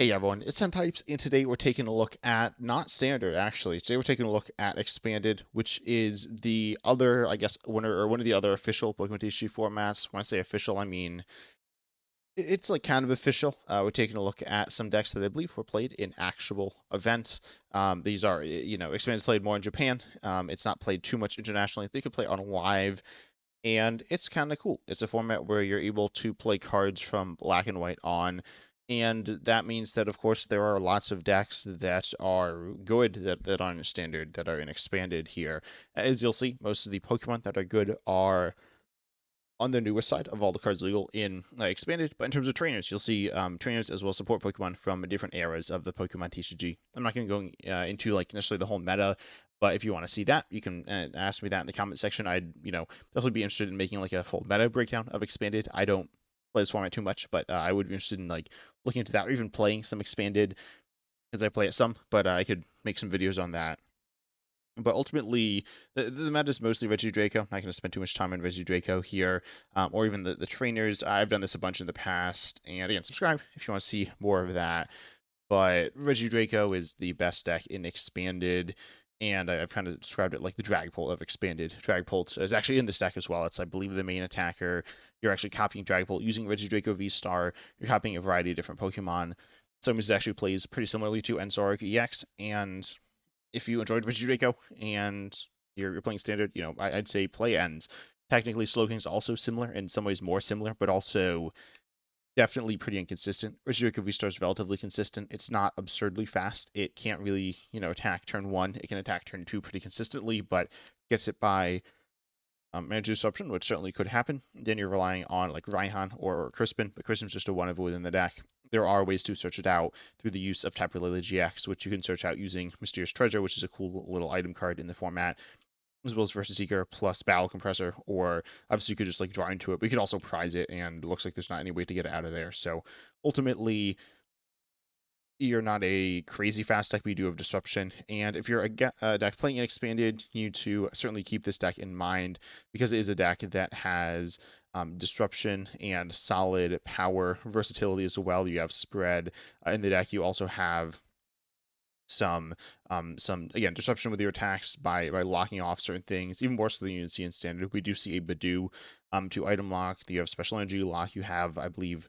Hey everyone, it's Ten Types, and today we're taking a look at, not standard actually, today we're taking a look at expanded, which is the other, I guess, one of the other official Pokemon TCG formats. When I say official, I mean it's like kind of official. We're taking a look at some decks that I believe were played in actual events. These are, expanded played more in Japan. It's not played too much internationally. They could play on live, and it's kind of cool. It's a format where you're able to play cards from black and white on, and that means that, of course, there are lots of decks that are good that aren't standard, that are in expanded here. As you'll see, most of the Pokemon that are good are on the newer side of all the cards legal in expanded, but in terms of trainers, you'll see trainers as well as support Pokemon from different eras of the Pokemon TCG. I'm not going to go into like necessarily the whole meta, but if you want to see that, you can ask me that in the comment section. I'd definitely be interested in making like a full meta breakdown of expanded. I don't play this format too much, but I would be interested in like looking into that or even playing some expanded because I play it some, but I could make some videos on that. But ultimately, the meta is mostly Regidrago. I'm not going to spend too much time on Regidrago here, or even the trainers. I've done this a bunch in the past, and again, subscribe if you want to see more of that. But Regidrago is the best deck in Expanded, and I've kind of described it like the Dragapult of Expanded. Dragapult is actually in this deck as well. It's, I believe, the main attacker. You're actually copying Dragapult using Regidrago VSTAR. You're copying a variety of different Pokemon. Some of it actually plays pretty similarly to Slowking EX, and if you enjoyed Regidrago and you're playing standard, I'd say play ends. Technically, Slowking is also similar, in some ways more similar, but also definitely pretty inconsistent. Regidrago V-Star is relatively consistent. It's not absurdly fast. It can't really, attack turn 1. It can attack turn 2 pretty consistently, but gets it by manager disruption, which certainly could happen. Then you're relying on like Raihan or Crispin, but Crispin's just a one of within the deck. There are ways to search it out through the use of Tapu Lele GX, which you can search out using Mysterious Treasure, which is a cool little item card in the format, as well as Versus Seeker plus Battle Compressor, or obviously you could just like draw into it, but you could also prize it, and it looks like there's not any way to get it out of there. So ultimately, you're not a crazy fast deck, but you do have disruption. And if you're a deck playing an expanded, you need to certainly keep this deck in mind because it is a deck that has disruption and solid power versatility as well. You have spread in the deck. You also have some again disruption with your attacks by locking off certain things, even more so than you see in standard. We do see a Badoo to item lock. You have special energy lock. You have, I believe,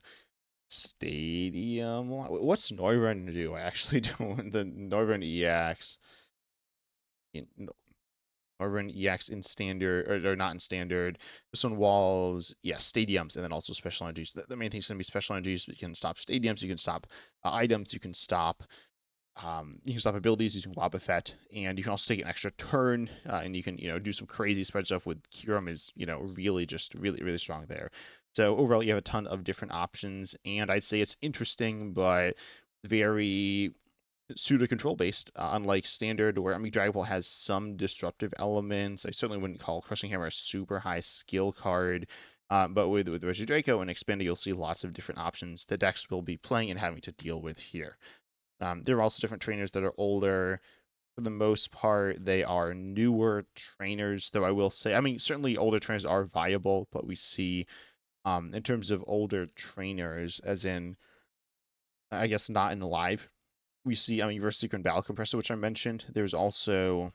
Stadium. What's Neuron do? I actually don't. The Neuron EX. Neuron EX in standard, or not in standard. This one walls, yeah, stadiums, and then also special energies. The main thing is going to be special energies. You can stop stadiums, you can stop items, you can stop abilities using Wobbuffet, and you can also take an extra turn, and you can do some crazy spread stuff with Kyurem is really just really strong there. So overall, you have a ton of different options, and I'd say it's interesting, but very pseudo control based, unlike standard, where I mean Dragon Ball has some disruptive elements. I certainly wouldn't call Crushing Hammer a super high skill card. But with Regidrago and Expanded, you'll see lots of different options that decks will be playing and having to deal with here. There are also different trainers that are older. For the most part, they are newer trainers, though I will say, I mean, certainly older trainers are viable, but we see, in terms of older trainers, as in, I guess, not in live, we see, I mean, Versus Seeker and Battle Compressor, which I mentioned. There's also,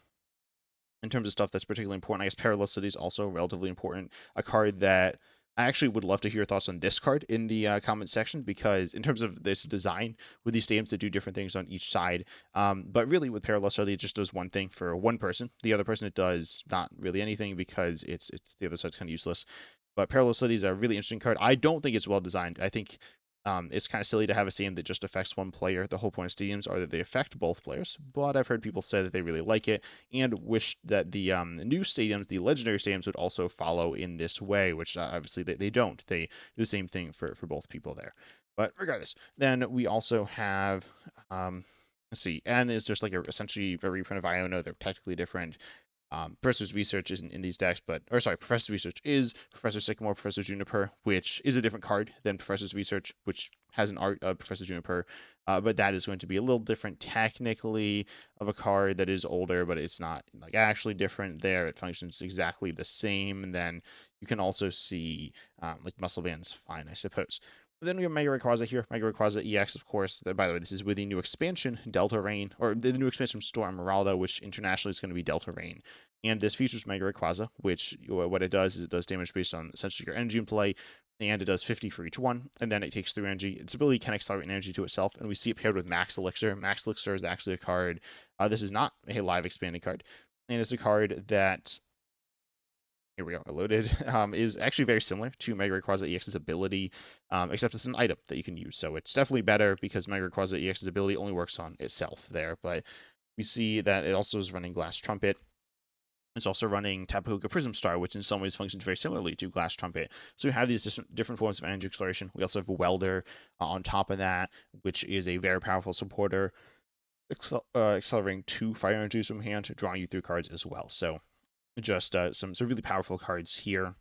in terms of stuff that's particularly important, I guess Paralicity is also relatively important. A card that I actually would love to hear your thoughts on this card in the comment section, because in terms of this design, with these stadiums that do different things on each side, but really with Paralicity, it just does one thing for one person. The other person, it does not really anything because it's the other side's kind of useless. But Paralicity is a really interesting card. I don't think it's well designed. I think it's kind of silly to have a stadium that just affects one player. The whole point of stadiums are that they affect both players, but I've heard people say that they really like it and wish that the new stadiums, the legendary stadiums, would also follow in this way, which obviously they don't. They do the same thing for both people there. But regardless, then we also have, let's see, N is just like essentially a reprint of Iono. They're technically different. Professor's Research isn't in these decks, Professor's Research is Professor Sycamore, Professor Juniper, which is a different card than Professor's Research, which has an art of Professor Juniper, but that is going to be a little different technically of a card that is older, but it's not like actually different there. It functions exactly the same. And then you can also see like Muscle Band's fine, I suppose. Then we have Mega Rayquaza here, Mega Rayquaza EX, of course. By the way, this is with the new expansion, Delta Rain, or the new expansion Storm Emeralda, which internationally is going to be Delta Rain. And this features Mega Rayquaza, which what it does is it does damage based on essentially your energy in play, and it does 50 for each one, and then it takes 3 energy. Its ability can accelerate energy to itself, and we see it paired with Max Elixir. Max Elixir is actually a card. This is not a live expanded card, and it's a card that here we go, loaded, is actually very similar to Mega Rayquaza EX's ability, except it's an item that you can use. So it's definitely better because Mega Rayquaza EX's ability only works on itself there. But we see that it also is running Glass Trumpet. It's also running Tapu Koko Prism Star, which in some ways functions very similarly to Glass Trumpet. So we have these different forms of energy acceleration. We also have Welder on top of that, which is a very powerful supporter, accelerating 2 fire energies from hand, drawing you through cards as well. So just some really powerful cards here,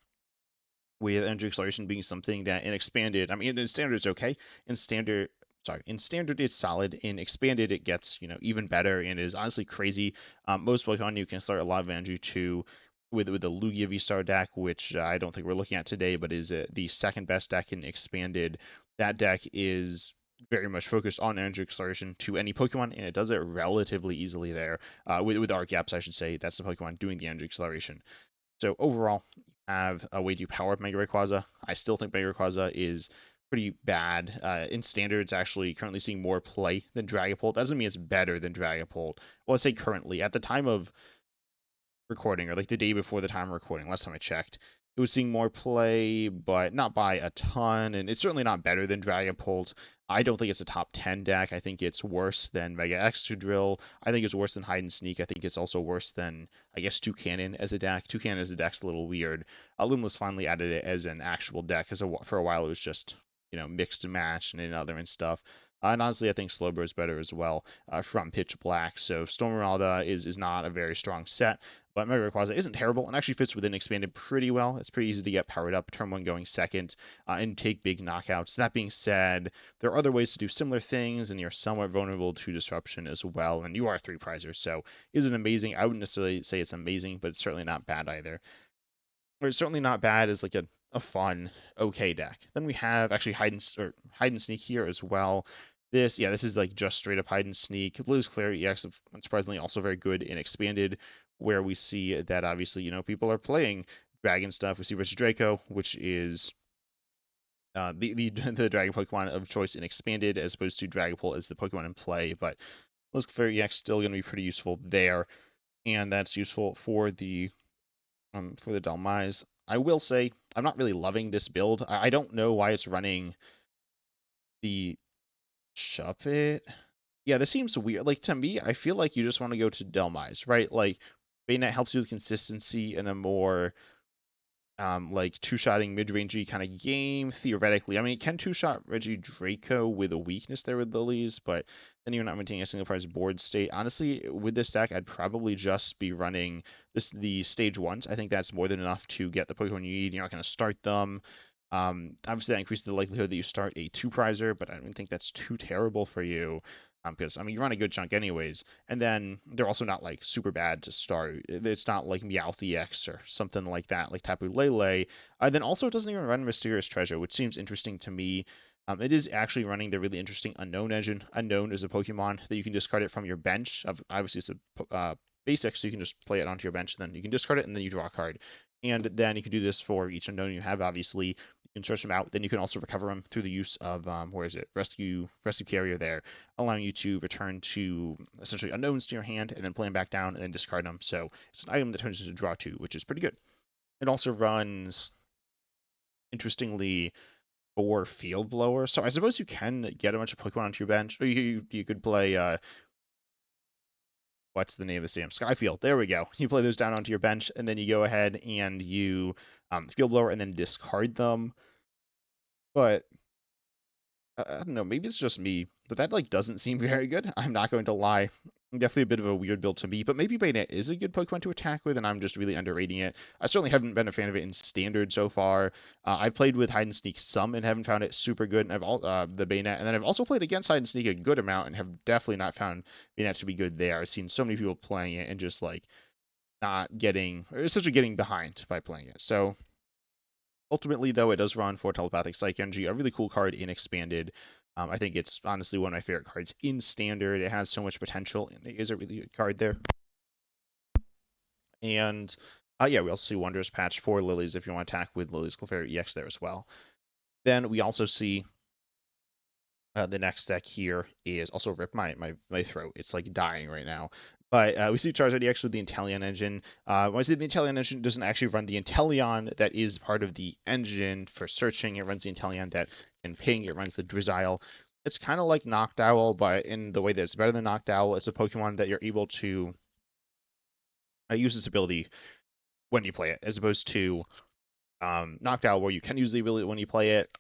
with energy acceleration being something that in expanded, I mean, in standard it's okay. In standard it's solid. In expanded it gets, even better and is honestly crazy. Most Pokemon you can start a lot of energy to with the Lugia V-Star deck, which I don't think we're looking at today, but is the second best deck in expanded. That deck is very much focused on energy acceleration to any Pokemon, and it does it relatively easily there. With Arc Gaps, I should say, that's the Pokemon doing the energy acceleration. So overall, you have a way to power up Mega Rayquaza. I still think Mega Rayquaza is pretty bad. In standards, actually currently seeing more play than Dragapult. Doesn't mean it's better than Dragapult. Well, let's say currently. At the time of recording, or like the day before the time of recording, last time I checked, it was seeing more play, but not by a ton, and it's certainly not better than Dragapult. I don't think it's a top 10 deck. I think it's worse than Mega Excadrill. I think it's worse than Hide and Sneak. I think it's also worse than, I guess, Toucannon as a deck. Toucannon as a deck's a little weird. Luminous finally added it as an actual deck, because for a while it was just, mixed and matched and other and stuff. And honestly, I think Slowbro is better as well from Pitch Black. So Storm Emeralda is not a very strong set, but Mega Rayquaza isn't terrible and actually fits within expanded pretty well. It's pretty easy to get powered up, turn 1 going second, and take big knockouts. That being said, there are other ways to do similar things, and you're somewhat vulnerable to disruption as well. And you are a 3-prizer, so is it amazing? I wouldn't necessarily say it's amazing, but it's certainly not bad either. Or it's certainly not bad as like a fun, okay deck. Then we have actually hide and sneak here as well. This is like just straight up hide and sneak. Liz Claire EX, surprisingly, also very good in expanded, where we see that obviously, people are playing dragon stuff. We see Regidrago, which is the dragon Pokemon of choice in expanded, as opposed to Dragapult as the Pokemon in play. But Liz Claire EX still going to be pretty useful there, and that's useful for the Delmise. I will say I'm not really loving this build. I don't know why it's running the Shuppet. Yeah, this seems weird. Like, to me, I feel like you just want to go to Delmise, right? Like, Banette helps you with consistency in a more like two-shotting mid-rangey kind of game, theoretically. I mean, it can two-shot Regidrago with a weakness there with Lilies, but then you're not maintaining a single prize board state. Honestly, with this deck, I'd probably just be running the stage 1s. I think that's more than enough to get the Pokemon you need. You're not going to start them. Obviously, that increases the likelihood that you start a 2-prizer, but I don't think that's too terrible for you. Because, I mean, you run a good chunk anyways. And then they're also not, like, super bad to start. It's not like Meowth EX or something like that, like Tapu Lele. Then also it doesn't even run Mysterious Treasure, which seems interesting to me. It is actually running the really interesting Unknown engine. Unknown is a Pokemon that you can discard it from your bench. Obviously, it's a basic, so you can just play it onto your bench, and then you can discard it, and then you draw a card. And then you can do this for each Unknown you have, obviously. You can search them out. Then you can also recover them through the use of, Rescue Carrier there, allowing you to return to essentially Unknowns to your hand, and then play them back down, and then discard them. So it's an item that turns into draw 2, which is pretty good. It also runs, interestingly, 4 Field Blower. So I suppose you can get a bunch of Pokemon onto your bench. Or you could play, what's the name of the stadium? Skyfield. There we go. You play those down onto your bench, and then you go ahead and you Field Blower and then discard them. But I don't know, maybe it's just me, but that like doesn't seem very good. I'm not going to lie. Definitely a bit of a weird build to me, but maybe Banette is a good Pokemon to attack with, and I'm just really underrating it. I certainly haven't been a fan of it in Standard so far. I've played with Hide and Sneak some and haven't found it super good, and I've the Banette, and then I've also played against Hide and Sneak a good amount and have definitely not found Banette to be good there. I've seen so many people playing it and just like not getting, or essentially getting behind by playing it. So Ultimately, though, it does run for Telepathic Psych Energy, a really cool card in Expanded. I think it's honestly one of my favorite cards in Standard. It has so much potential, and it is a really good card there. And yeah, we also see Wondrous Patch for Lilies if you want to attack with Lilies Clefairy EX there as well. Then we also see the next deck here is also rip my throat. It's like dying right now. But we see Charizard EX with the Inteleon engine. When I say the Inteleon engine doesn't actually run the Inteleon that is part of the engine for searching. It runs the Inteleon that can ping. It runs the Drizzile. It's kind of like Noctowl, but in the way that it's better than Noctowl. It's a Pokemon that you're able to use its ability when you play it, as opposed to Noctowl, where you can use the ability when you play it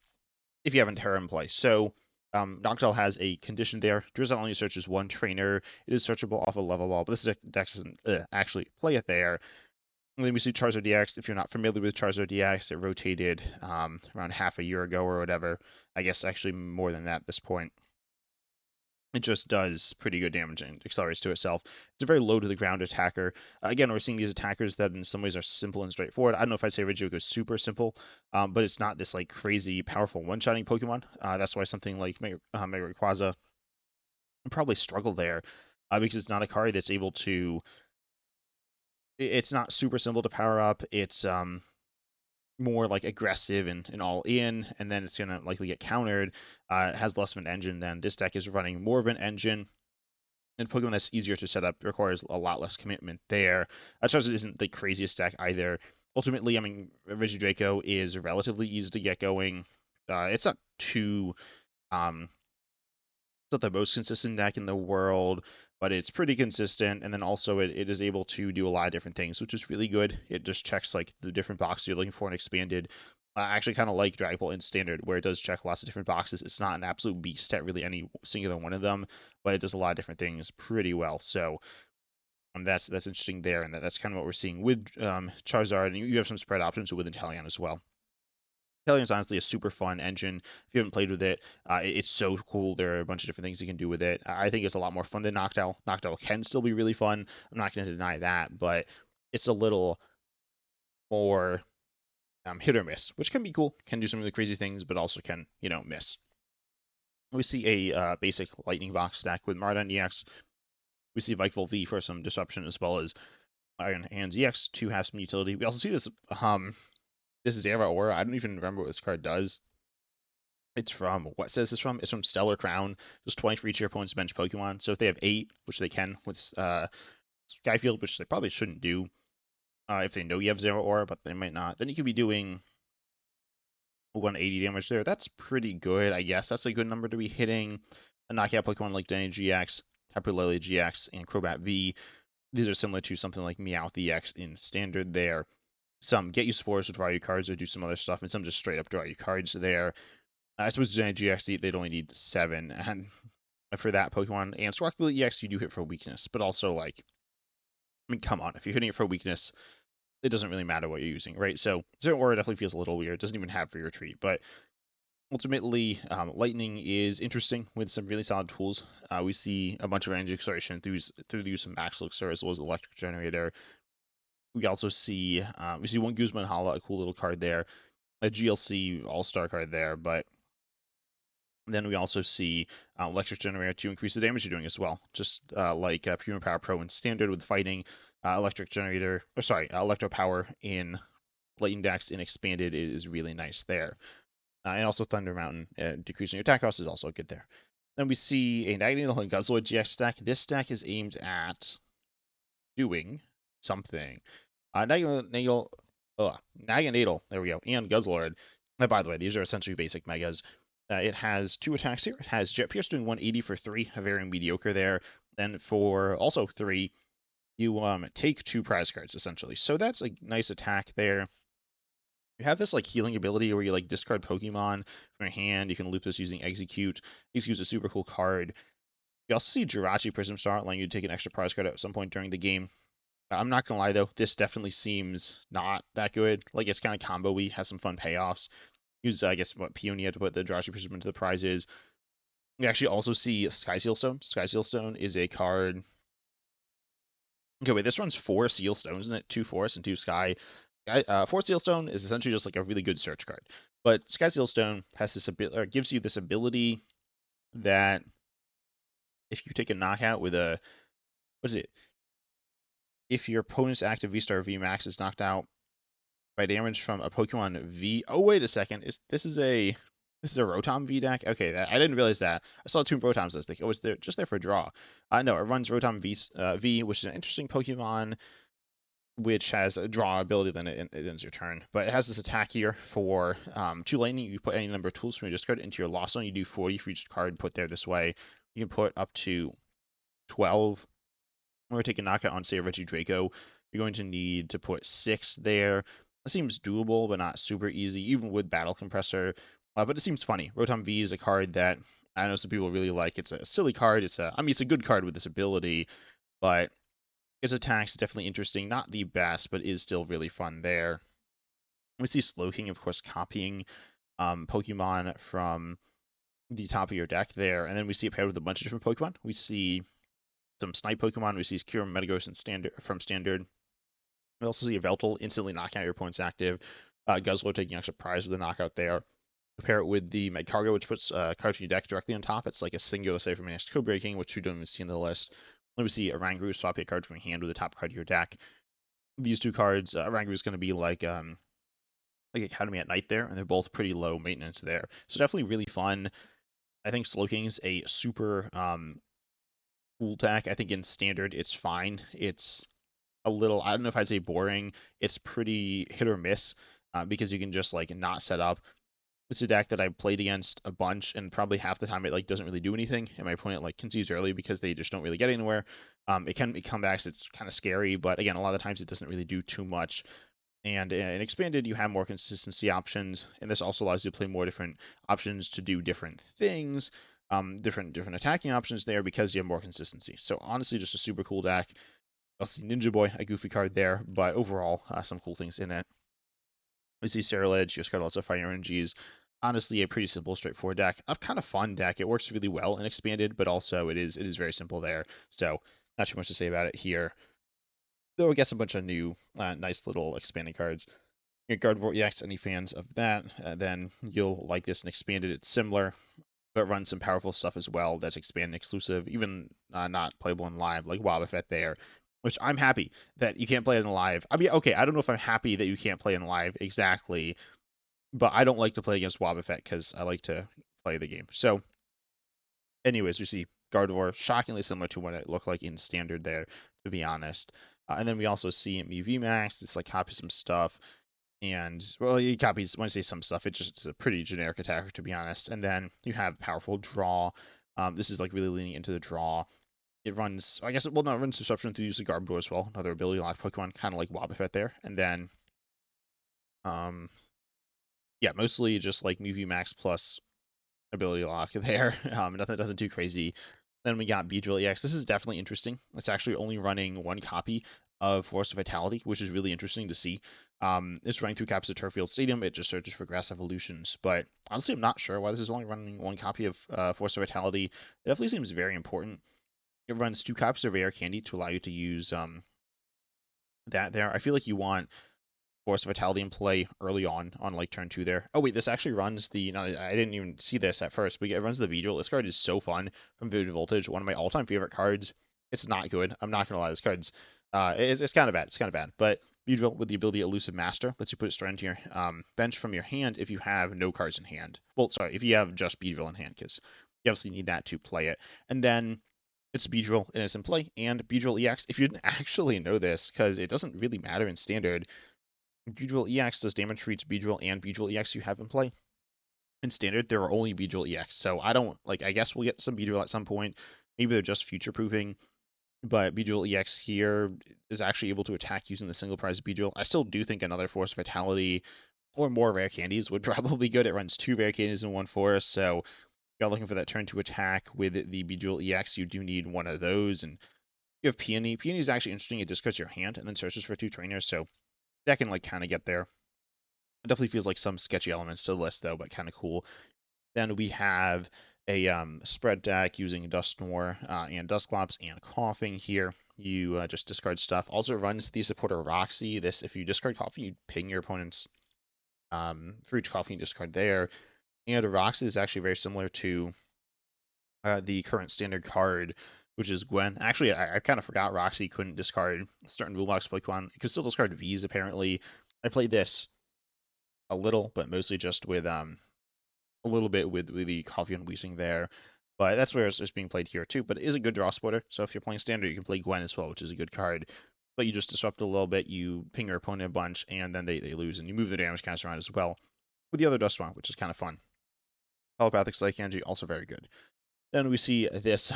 if you have Terra in play. So Noctowl has a condition there. Drizzile only searches one trainer. It is searchable off a level wall, but this deck doesn't actually play it there. And then we see Charizard EX. If you're not familiar with Charizard EX, it rotated around half a year ago or whatever. I guess actually more than that at this point. It just does pretty good damage and accelerates to itself. It's a very low to the ground attacker. Again, we're seeing these attackers that in some ways are simple and straightforward. I don't know if I'd say Regidrago is super simple, but it's not this like crazy powerful one-shotting Pokemon. That's why something like Mega Rayquaza would probably struggle there, because it's not a card that's able to. It's not super simple to power up. It's more like aggressive and all in, and then it's gonna likely get countered. It has less of an engine than this deck is running more of an engine. And Pokemon that's easier to set up requires a lot less commitment there. Charizard isn't the craziest deck either. Ultimately, I mean, Regidrago is relatively easy to get going. It's not too, it's not the most consistent deck in the world, but it's pretty consistent. And then also it is able to do a lot of different things, which is really good. It just checks like the different boxes you're looking for in Expanded. I actually kind of like Dragon Ball in Standard, where it does check lots of different boxes. It's not an absolute beast at really any singular one of them, but it does a lot of different things pretty well. So that's interesting there, and that's kind of what we're seeing with Charizard. And you have some spread options with Inteleon as well. Inteleon's honestly a super fun engine. If you haven't played with it, it's so cool. There are a bunch of different things you can do with it. I think it's a lot more fun than Noctowl. Noctowl can still be really fun. I'm not going to deny that, but it's a little more hit or miss, which can be cool. Can do some really crazy things, but also can, miss. We see a basic Lightning Box stack with Mardon EX. We see Vikevol V for some disruption, as well as Iron Hands EX to have some utility. We also see this this is Zera Aura. I don't even remember what this card does. It's from, what says this from? It's from Stellar Crown. Just 20 for each of your opponent's bench Pokemon. So if they have 8, which they can with Skyfield, which they probably shouldn't do if they know you have Zero Aura, but they might not, then you could be doing 180 damage there. That's pretty good, I guess. That's a good number to be hitting. A knockout Pokemon like Banette GX, Tapu Lele GX, and Crobat V. These are similar to something like Meowth EX in Standard there. Some get you spores to draw you cards or do some other stuff, and some just straight up draw you cards there. I suppose Banette GX, they'd only need 7, and for that Pokemon. And Squawkabilly EX, you do hit for weakness, but also, like, I mean, come on. If you're hitting it for weakness, it doesn't really matter what you're using, right? So Zero Aura definitely feels a little weird. It doesn't even have for your retreat, but ultimately, Lightning is interesting with some really solid tools. We see a bunch of energy acceleration through the use of Max Elixir as well as Electric Generator. We also see one Guzman Hala, a cool little card there, a GLC All-Star card there, but then we also see Electric Generator to increase the damage you're doing as well, just like Pure Power Pro in Standard with fighting. Electric Generator, Electro Power in Lightning Dex in Expanded is really nice there. And also Thunder Mountain, decreasing your attack cost is also good there. Then we see a Naganadel and Guzzlord GX stack. This stack is aimed at doing something. Naganadel, there we go, and Guzzlord. And by the way, these are essentially basic megas. It has 2 attacks here. It has Jet Pierce doing 180 for 3, very mediocre there. Then for also 3, you take 2 prize cards essentially. So that's a nice attack there. You have this like healing ability where you like discard Pokemon from your hand. You can loop this using Execute. Execute's a super cool card. You also see Jirachi Prism Star allowing you to take an extra prize card at some point during the game. I'm not gonna lie though, this definitely seems not that good. Like it's kind of combo-y, has some fun payoffs. Use I guess what Peonia to put the Jirachi Prism into the prizes. We actually also see Sky Seal Stone. Sky Seal Stone is a card. Okay, wait, this runs 4 Seal Stones, isn't it? 2 Forest and 2 Sky. Force Sealstone is essentially just like a really good search card, but Sky Sealstone has this ability, or gives you this ability that if you take a knockout with a, what is it? If your opponent's active V-Star VMAX is knocked out by damage from a Pokemon V. Oh, wait a second. This is a Rotom V deck? Okay, I didn't realize that. I saw two Rotoms. I was thinking, oh, it's there just there for a draw. No, it runs Rotom V, which is an interesting Pokemon, which has a draw ability, then it ends your turn. But it has this attack here for 2 lightning. You put any number of tools from your discard into your lost zone. You do 40 for each card put there this way. You can put up to 12. Or take a knockout on, say, a Regidrago. You're going to need to put 6 there. It seems doable, but not super easy, even with Battle Compressor. But it seems funny. Rotom V is a card that I know some people really like. It's a silly card. It's a good card with this ability, but its attack's definitely interesting. Not the best, but is still really fun there. We see Slowking, of course, copying Pokemon from the top of your deck there, and then we see it paired with a bunch of different Pokemon. We see some Snipe Pokemon. We see Kyurem, Metagross, and Standard. We also see a Veltal instantly knocking out your opponent's active. Guzzlord taking extra prize with a knockout there. Pair it with the Magcargo, which puts cards from your deck directly on top. It's like a singular save from next code breaking, which we don't even see in the list. Then we see Oranguru, swap a card from your hand with the top card of your deck. These two cards, Oranguru is going to be like Academy at Night there, and they're both pretty low maintenance there. So definitely really fun. I think Slowking's a super cool deck. I think in Standard it's fine. It's a little, I don't know if I'd say boring. It's pretty hit or miss because you can just like not set up. It's a deck that I played against a bunch, and probably half the time it like doesn't really do anything, and my opponent like concedes early because they just don't really get anywhere. It can make comebacks. It's kind of scary, but again, a lot of times it doesn't really do too much. And in Expanded, you have more consistency options, and this also allows you to play more different options to do different things, different attacking options there because you have more consistency. So honestly, just a super cool deck. I'll see Ninja Boy, a goofy card there, but overall, some cool things in it. We see Ceruledge, just got lots of fire energies. Honestly, a pretty simple, straightforward deck. A kind of fun deck. It works really well in Expanded, but also it is very simple there. So not too much to say about it here. Though I guess a bunch of new, nice little expanding cards. Your Gardevoir EX, any fans of that, then you'll like this in Expanded. It's similar, but runs some powerful stuff as well that's Expanded exclusive, even not playable in live, like Wobbuffet there, which I'm happy that you can't play it in live. I mean, okay, I don't know if I'm happy that you can't play in live exactly, but I don't like to play against Wobbuffet because I like to play the game. So, anyways, we see Gardevoir, shockingly similar to what it looked like in Standard there, to be honest. And then we also see MUV Max. It's like copy some stuff. And, well, he copies, when I say some stuff, it's a pretty generic attacker, to be honest. And then you have powerful draw. This is like really leaning into the draw. It runs, I guess, no, it runs Disruption through use of Gardevoir as well. Another ability lock Pokemon, kind of like Wobbuffet there. And then, yeah, mostly just like MUV Max plus ability lock there. Nothing too crazy. Then we got Beedrill EX. This is definitely interesting. It's actually only running 1 copy of Force of Vitality, which is really interesting to see. It's running 2 copies of Turffield Stadium. It just searches for grass evolutions. But honestly, I'm not sure why this is only running 1 copy of Force of Vitality. It definitely seems very important. It runs 2 copies of Rare Candy to allow you to use that there. I feel like you want Force of Vitality in play early on like turn 2 there. Oh wait, this actually runs the, no, I didn't even see this at first, but it runs the Beedrill. This card is so fun from Vivid Voltage, one of my all-time favorite cards. It's not good. I'm not gonna lie, this card's it's kind of bad. It's kind of bad. But Beedrill with the ability Elusive Master lets you put it straight into your bench from your hand if you have no cards in hand. Well, sorry, if you have just Beedrill in hand, because you obviously need that to play it. And then it's Beedrill and it's in play, and Beedrill EX. If you didn't actually know this, because it doesn't really matter in Standard, Beedrill EX does damage for each Beedrill and Beedrill EX you have in play. In Standard, there are only Beedrill EX, so I don't, like, I guess we'll get some Beedrill at some point. Maybe they're just future-proofing, but Beedrill EX here is actually able to attack using the single prize Beedrill. I still do think another Force of Vitality or more Rare Candies would probably be good. It runs 2 Rare Candies in 1 Force, so if you're looking for that turn 2 attack with the Beedrill EX, you do need one of those, and you have Peony. Peony is actually interesting. It discards your hand and then searches for 2 trainers, so that can like kind of get there. It definitely feels like some sketchy elements to the list though, but kind of cool. Then we have a spread deck using Dusknoir and Dusclops and Coughing here. you just discard stuff. Also runs the supporter Roxy. This, if you discard coffee, you ping your opponent's for each coffee you discard there. And Roxy is actually very similar to the current standard card, which is Gwen. Actually, I kind of forgot Roxy couldn't discard certain rule box Pokemon. It could still discard V's apparently. I played this a little, but mostly just with a little bit with the Coffee and Weezing there. But that's where it's being played here too. But it is a good draw splitter. So if you're playing standard, you can play Gwen as well, which is a good card. But you just disrupt it a little bit, you ping your opponent a bunch, and then they lose, and you move the damage counts around as well with the other Dusknoir, which is kind of fun. Telepathic Psychic Energy, also very good. Then we see this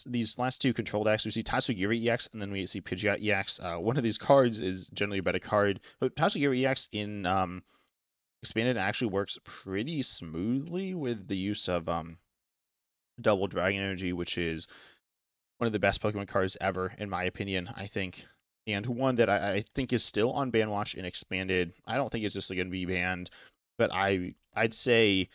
these last two control decks. We see Tatsugiri EX, and then we see Pidgeot EX. One of these cards is generally a better card, but Tatsugiri EX in Expanded actually works pretty smoothly with the use of Double Dragon Energy, which is one of the best Pokemon cards ever, in my opinion, I think. And one that I think is still on ban watch in Expanded. I don't think it's just going to be banned, but I'd say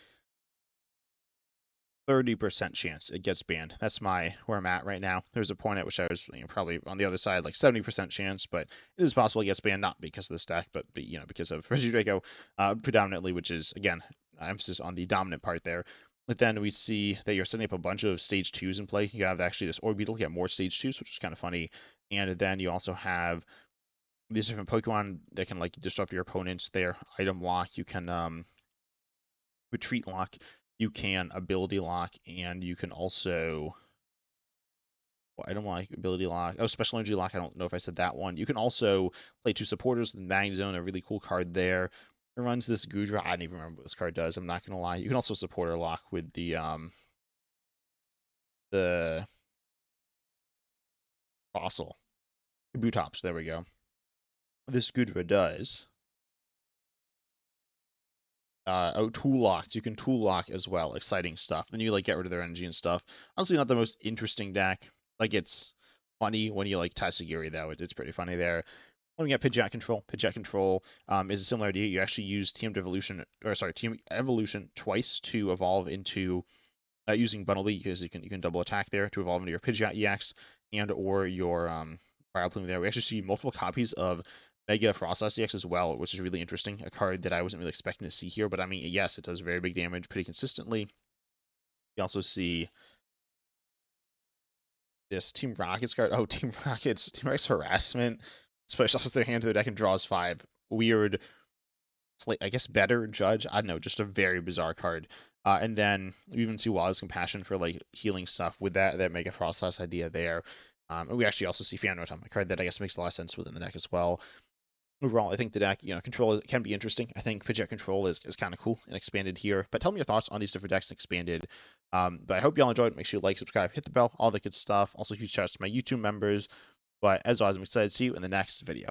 30% chance it gets banned. That's where I'm at right now. There's a point at which I was probably on the other side, like 70% chance, but it is possible it gets banned, not because of the stack, but because of Regidrago predominantly, which is, again, emphasis on the dominant part there. But then we see that you're setting up a bunch of stage 2s in play. You have actually this Orbeetle, you get more stage 2s, which is kind of funny. And then you also have these different Pokemon that can like disrupt your opponents. Their item lock, you can retreat lock, you can ability lock, and you can also item lock, ability lock, special energy lock. I don't know if I said that one. You can also play two supporters with Magnet Zone, a really cool card there. It runs this Gudra. I don't even remember what this card does. I'm not gonna lie. You can also supporter lock with the fossil Bootops. There we go. This Gudra does. Tool locked. You can tool lock as well. Exciting stuff. Then you like get rid of their energy and stuff. Honestly, not the most interesting deck. Like it's funny when you like Tatsugiri though. It's pretty funny there. When we get Pidgeot Control. Pidgeot Control is a similar idea. You actually use Team Evolution twice to evolve into using Bunnelby, because you can double attack there to evolve into your Pidgeot EX and or your Vileplume there. We actually see multiple copies of Mega Frostlass EX as well, which is really interesting. A card that I wasn't really expecting to see here, but I mean, yes, it does very big damage pretty consistently. You also see this Team Rockets card. Oh, Team Rockets Harassment. Shuffles their hand to their deck and draws 5. Weird, I guess better judge. I don't know, just a very bizarre card. And then we even see Wild's Compassion for like healing stuff with that Mega Frostlass idea there. And we actually also see Phantom, a card that I guess makes a lot of sense within the deck as well. Overall, I think the deck, control can be interesting. I think Pidgeot Control is kind of cool and Expanded here. But tell me your thoughts on these different decks in Expanded. But I hope you all enjoyed. Make sure you like, subscribe, hit the bell, all the good stuff. Also, huge shout outs to my YouTube members. But as always, I'm excited to see you in the next video.